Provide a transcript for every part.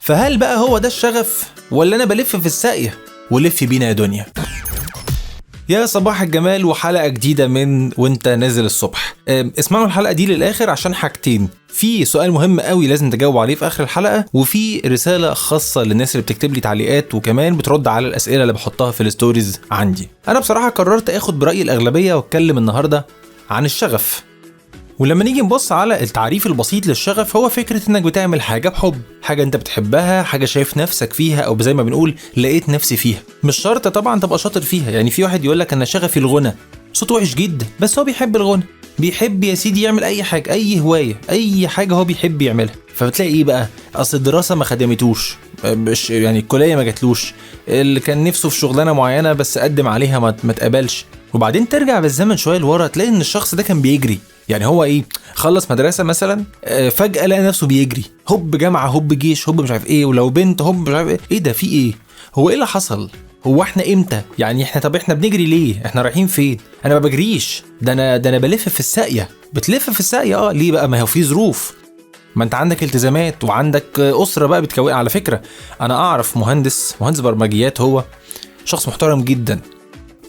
فهل بقى هو ده الشغف ولا انا بلف في الساقية؟ ولف بينا يا دنيا. يا صباح الجمال وحلقة جديدة من وانت نازل الصبح. اسمعوا الحلقة دي للآخر عشان حاجتين: في سؤال مهم قوي لازم تجاوب عليه في آخر الحلقة، وفي رسالة خاصة للناس اللي بتكتب لي تعليقات وكمان بترد على الأسئلة اللي بحطها في الستوريز عندي. أنا بصراحة قررت أخد برأي الأغلبية واتكلم النهاردة عن الشغف. ولما نيجي نبص على التعريف البسيط للشغف، هو فكرة انك بتعمل حاجة بحب، حاجة انت بتحبها، حاجة شايف نفسك فيها، او زي ما بنقول لقيت نفسي فيها. مش شرط طبعا تبقى شاطر فيها، يعني في واحد يقولك انا شغفي الغنى، صوت وحش جدا بس هو بيحب الغنى، بيحب يا سيدي يعمل اي حاجة، اي هواية، اي حاجة هو بيحب يعملها. فبتلاقي ايه بقى؟ اصل الدراسة ما خدمتوش، مش يعني الكلية ما جاتلوش، اللي كان نفسه في شغلانة معينة بس قدم عليها ما اتقبلش. وبعدين ترجع بالزمن شوية لورا تلاقي ان الشخص ده كان بيجري، يعني هو ايه، خلص مدرسة مثلا، فجأة لقى نفسه بيجري، هوب جامعة، هوب جيش، هوب مش عارف ايه، ولو بنت هوب مش عارف ايه ده، في ايه؟ هو ايه اللي حصل؟ هو احنا امتى؟ يعني احنا طب احنا بنجري ليه؟ احنا رايحين فين؟ انا ما بجريش، ده انا بلف في الساقية. بتلف في الساقية ليه بقى؟ ما هو في ظروف، ما انت عندك التزامات وعندك أسرة بقى بتكون. على فكرة انا اعرف مهندس برمجيات، هو شخص محترم جدا،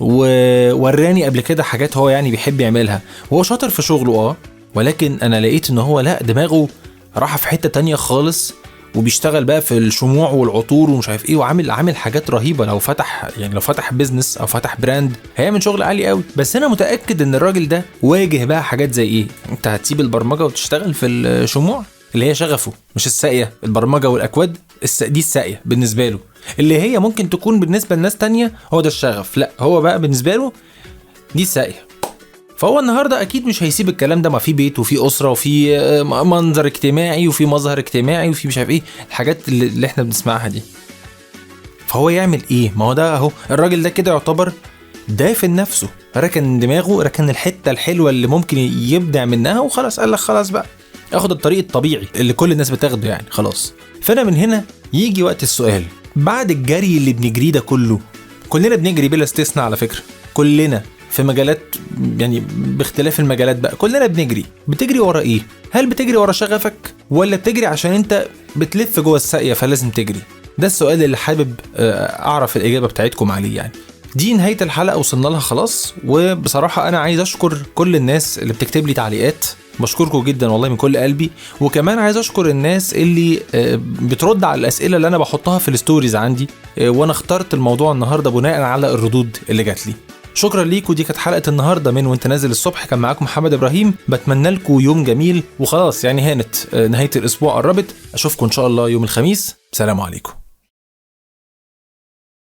ووراني قبل كده حاجات هو يعني بيحب يعملها، وهو شاطر في شغله ولكن انا لقيت ان هو لا، دماغه راح في حتة تانية خالص، وبيشتغل بقى في الشموع والعطور ومش عارف ايه، وعامل حاجات رهيبة. لو فتح بيزنس او فتح براند هيعمل شغل عالي قوي. بس انا متأكد ان الراجل ده واجه بقى حاجات زي ايه، انت هتسيب البرمجة وتشتغل في الشموع اللي هي شغفه، مش الساقية. البرمجة والاكواد دي الساقية بالنسبة له، اللي هي ممكن تكون بالنسبة لناس تانية هو ده الشغف، لا هو بقى بالنسبة له دي الساقية. فهو النهاردة أكيد مش هيسيب الكلام ده، ما في بيت وفي أسرة وفي منظر اجتماعي وفي مظهر اجتماعي وفي مش عارف ايه الحاجات اللي احنا بنسمعها دي. فهو يعمل ايه؟ ما هو ده اهو، الراجل ده كده يعتبر دافن نفسه، ركن دماغه، ركن الحتة الحلوة اللي ممكن يبدع منها، وخلاص قال لك خلاص بقى اخد الطريق الطبيعي اللي كل الناس بتاخده يعني خلاص. فأنا من هنا يجي وقت السؤال: بعد الجري اللي بنجريه ده كله، كلنا بنجري بلا استثناء على فكرة، كلنا في مجالات، يعني باختلاف المجالات بقى كلنا بتجري ورا ايه؟ هل بتجري ورا شغفك ولا بتجري عشان انت بتلف جوه الساقية فلازم تجري؟ ده السؤال اللي حابب اعرف الإجابة بتاعتكم عليه. يعني دي نهاية الحلقة وصلنا لها خلاص. وبصراحة أنا عايز أشكر كل الناس اللي بتكتب لي تعليقات، بشكركم جدا والله من كل قلبي. وكمان عايز أشكر الناس اللي بترد على الأسئلة اللي أنا بحطها في الستوريز عندي، وأنا اخترت الموضوع النهاردة بناء على الردود اللي جات لي. شكرا ليكم. دي كانت حلقة النهاردة من وانت نازل الصبح، كان معاكم محمد إبراهيم. بتمنى لكم يوم جميل، وخلاص يعني هانت نهاية الأسبوع قربت. أشوفكم إن شاء الله يوم الخميس. سلام عليكم.